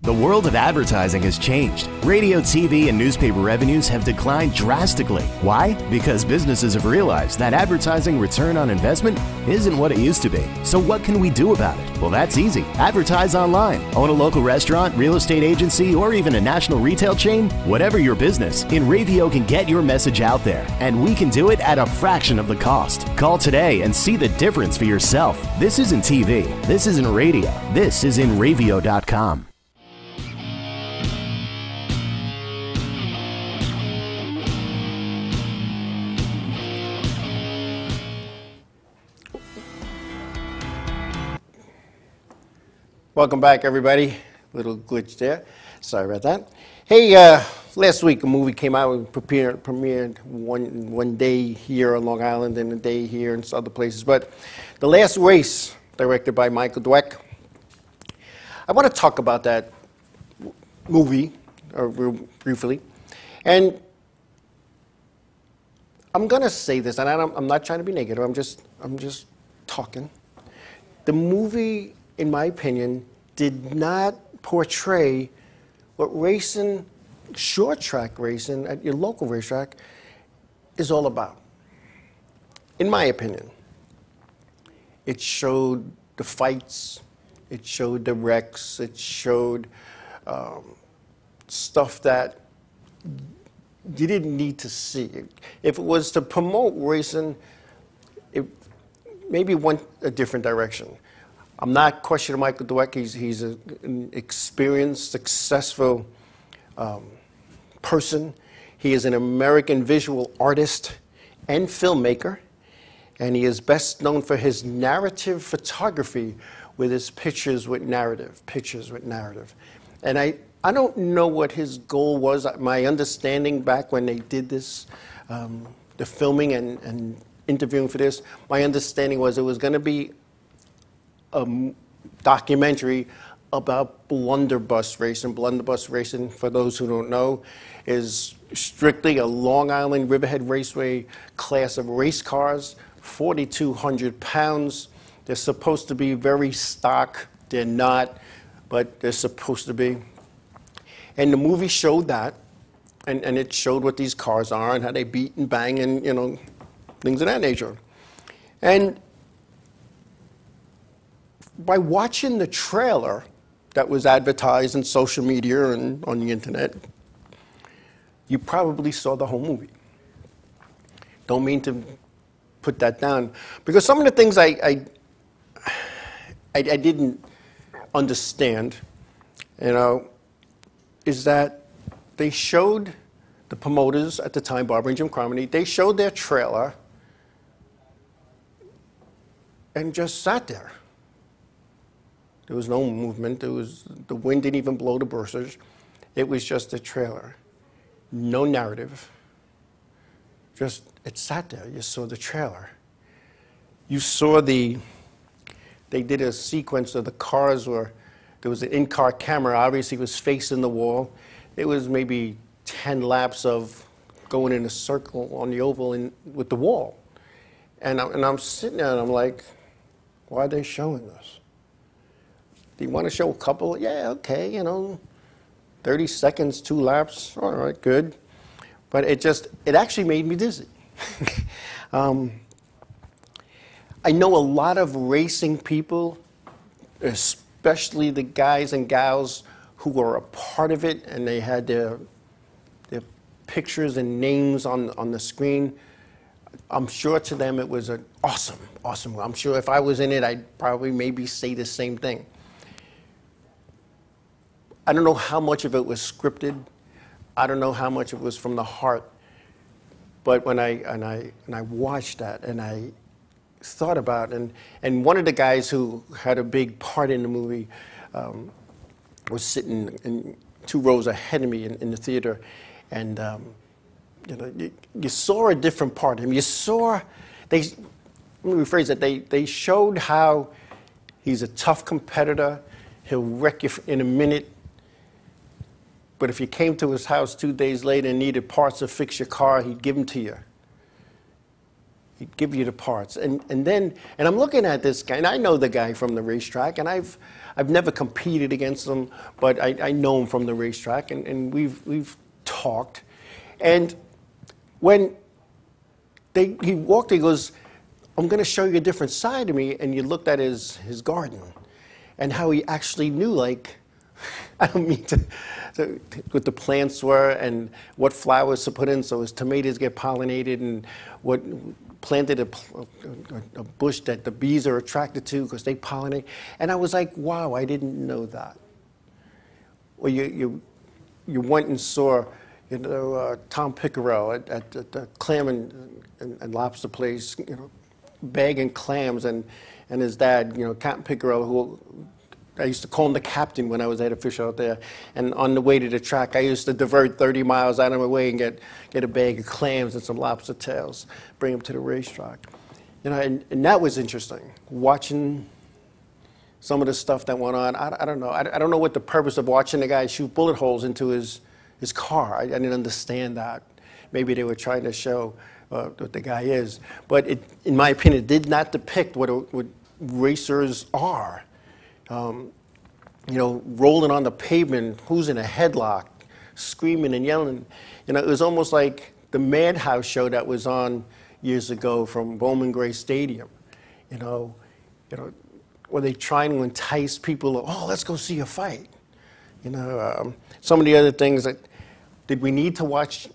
The world of advertising has changed. Radio, TV, and newspaper revenues have declined drastically. Why? Because businesses have realized that advertising return on investment isn't what it used to be. So what can we do about it? Well, that's easy. Advertise online. Own a local restaurant, real estate agency, or even a national retail chain? Whatever your business, InRavio can get your message out there. And we can do it at a fraction of the cost. Call today and see the difference for yourself. This isn't TV. This isn't radio. This is InRavio.com. Welcome back, everybody. Little glitch there. Sorry about that. Hey, last week a movie came out and premiered one day here on Long Island and a day here in other places. But The Last Race, directed by Michael Dweck. I want to talk about that movie real briefly. And I'm going to say this, and I'm not trying to be negative. I'm just talking. The movie, in my opinion, did not portray what racing, short track racing at your local racetrack is all about. In my opinion, it showed the fights, it showed the wrecks, it showed stuff that you didn't need to see. If it was to promote racing, it maybe went a different direction. I'm not questioning Michael Dweck. He's an experienced, successful person. He is an American visual artist and filmmaker, and he is best known for his narrative photography with his pictures with narrative. And I don't know what his goal was. My understanding back when they did this, the filming and interviewing for this, my understanding was it was going to be a documentary about blunderbuss racing. Blunderbuss racing, for those who don't know, is strictly a Long Island Riverhead Raceway class of race cars, 4,200 pounds. They're supposed to be very stock. They're not, but they're supposed to be. And the movie showed that, and it showed what these cars are and how they beat and bang and, you know, things of that nature. And by watching the trailer that was advertised in social media and on the internet, you probably saw the whole movie. Don't mean to put that down, because some of the things I didn't understand, you know, is that they showed the promoters at the time, Barbara and Jim Carmody, they showed their trailer and just sat there. There was no movement. The wind didn't even blow the bursars. It was just a trailer. No narrative. Just, it sat there. You saw the trailer. You saw they did a sequence of the cars where there was an in-car camera. Obviously, it was facing the wall. It was maybe 10 laps of going in a circle on the oval with the wall. And I'm sitting there and I'm like, why are they showing this? Do you want to show a couple? Yeah, okay, you know, 30 seconds, 2 laps, all right, good. But it actually made me dizzy. I know a lot of racing people, especially the guys and gals who were a part of it, and they had their pictures and names on the screen. I'm sure to them it was an awesome. I'm sure if I was in it, I'd probably maybe say the same thing. I don't know how much of it was scripted. I don't know how much it was from the heart. But when I watched that and I thought about it, and one of the guys who had a big part in the movie was sitting in 2 rows ahead of me in the theater, and you know, you saw a different part of him. You saw, let me rephrase it, they showed how he's a tough competitor. He'll wreck you in a minute. But if you came to his house 2 days later and needed parts to fix your car, he'd give them to you. He'd give you the parts, and I'm looking at this guy, and I know the guy from the racetrack, and I've never competed against him, but I know him from the racetrack, and we've talked, and when he walked, he goes, "I'm going to show you a different side of me," and you looked at his garden, and how he actually knew, like, I don't mean to what the plants were and what flowers to put in so his tomatoes get pollinated, and what planted a bush that the bees are attracted to because they pollinate. And I was like, wow, I didn't know that. Well, you went and saw, you know, Tom Pickerel at the clam and lobster place, you know, bagging clams, and his dad, you know, Captain Pickerel, who I used to call him the captain when I was head official out there. And on the way to the track, I used to divert 30 miles out of my way and get a bag of clams and some lobster tails, bring them to the racetrack. You know, and that was interesting, watching some of the stuff that went on. I don't know. I don't know what the purpose of watching the guy shoot bullet holes into his car. I didn't understand that. Maybe they were trying to show what the guy is. But it, in my opinion, it did not depict what racers are. You know, rolling on the pavement, who's in a headlock, screaming and yelling. You know, it was almost like the Madhouse show that was on years ago from Bowman Gray Stadium. You know, were they trying to entice people? Oh, let's go see a fight. You know, some of the other things that did we need to watch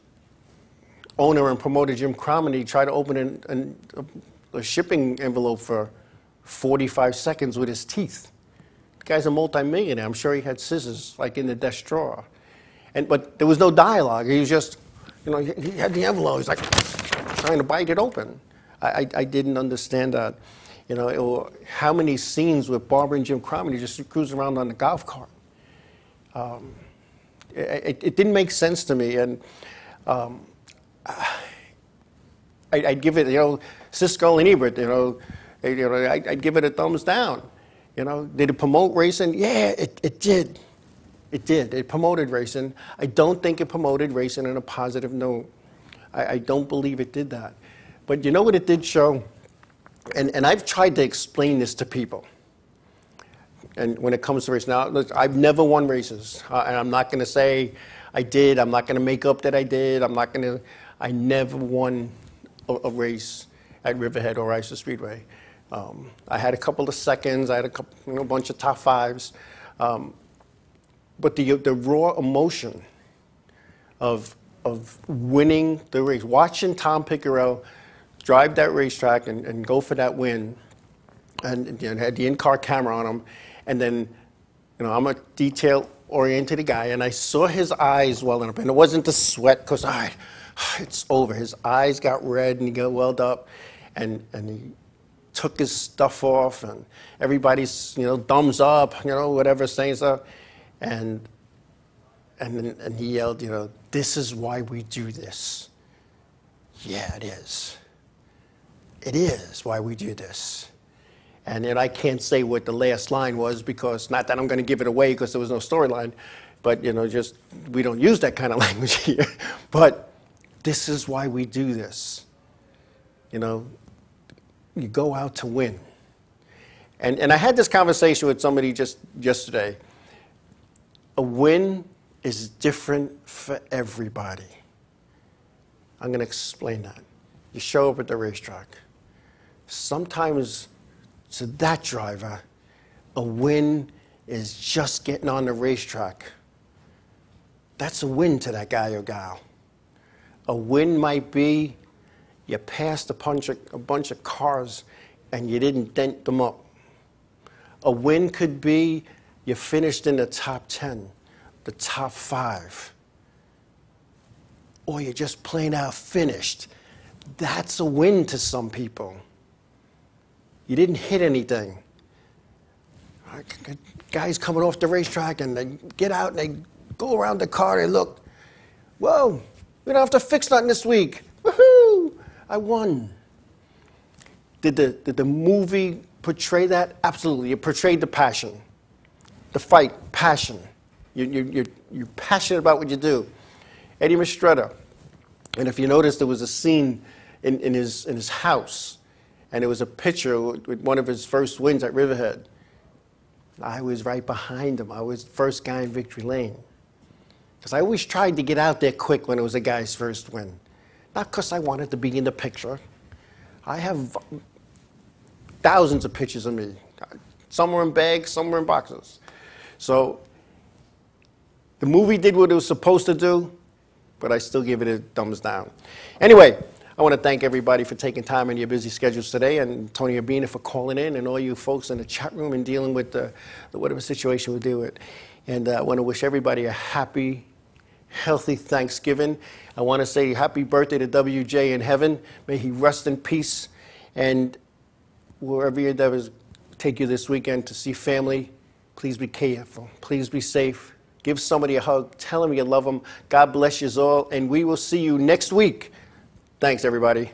owner and promoter Jim Cromedy try to open a shipping envelope for 45 seconds with his teeth? The guy's a multi-millionaire. I'm sure he had scissors like in the desk drawer. But there was no dialogue. He was just, you know, he had the envelope. He's like trying to bite it open. I didn't understand that. You know, how many scenes with Barbara and Jim Cromedy just cruising around on the golf cart. It didn't make sense to me. And I'd give it, you know, Siskel and Ebert, you know, I'd give it a thumbs down. You know, did it promote racing? Yeah, it did. It did. It promoted racing. I don't think it promoted racing in a positive note. I don't believe it did that. But you know what it did show? And I've tried to explain this to people. And when it comes to racing, now, look, I've never won races. And I'm not going to say I did. I'm not going to make up that I did. I never won a race at Riverhead or Ricer Speedway. I had a couple of seconds. I had a bunch of top fives. But the raw emotion of winning the race, watching Tom Pickerel drive that racetrack and go for that win, and you know, had the in-car camera on him, and then, you know, I'm a detail-oriented guy, and I saw his eyes welling up, and it wasn't the sweat, because it's over. His eyes got red, and he got welled up, and he took his stuff off, and everybody's, you know, thumbs up, you know, whatever, saying stuff, and he yelled, you know, "This is why we do this." Yeah, it is. It is why we do this. And I can't say what the last line was, because not that I'm going to give it away because there was no storyline, but, you know, just we don't use that kind of language here. But this is why we do this. You know, you go out to win. And I had this conversation with somebody just yesterday. A win is different for everybody. I'm going to explain that. You show up at the racetrack. Sometimes to that driver, a win is just getting on the racetrack. That's a win to that guy or gal. A win might be you passed a bunch of cars and you didn't dent them up. A win could be you finished in the top 10, the top 5. Or you just plain out finished. That's a win to some people. You didn't hit anything. Guys coming off the racetrack and they get out and they go around the car and look, whoa, we don't have to fix nothing this week. Woohoo! I won. Did the movie portray that? Absolutely. It portrayed the passion, the fight, passion. You're passionate about what you do. Eddie Mistretta. And if you notice, there was a scene in his house, and it was a picture with one of his first wins at Riverhead. I was right behind him. I was the first guy in Victory Lane. Because I always tried to get out there quick when it was a guy's first win. Not because I wanted to be in the picture. I have thousands of pictures of me. Some were in bags, some were in boxes. So the movie did what it was supposed to do, but I still give it a thumbs down. Anyway, I want to thank everybody for taking time in your busy schedules today, and Tony Urbina for calling in, and all you folks in the chat room and dealing with the whatever situation we deal with. And I want to wish everybody a happy, healthy Thanksgiving. I want to say happy birthday to WJ in heaven. May he rest in peace. And wherever your endeavors take you this weekend to see family, please be careful. Please be safe. Give somebody a hug. Tell them you love them. God bless you all. And we will see you next week. Thanks, everybody.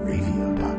Radio.com.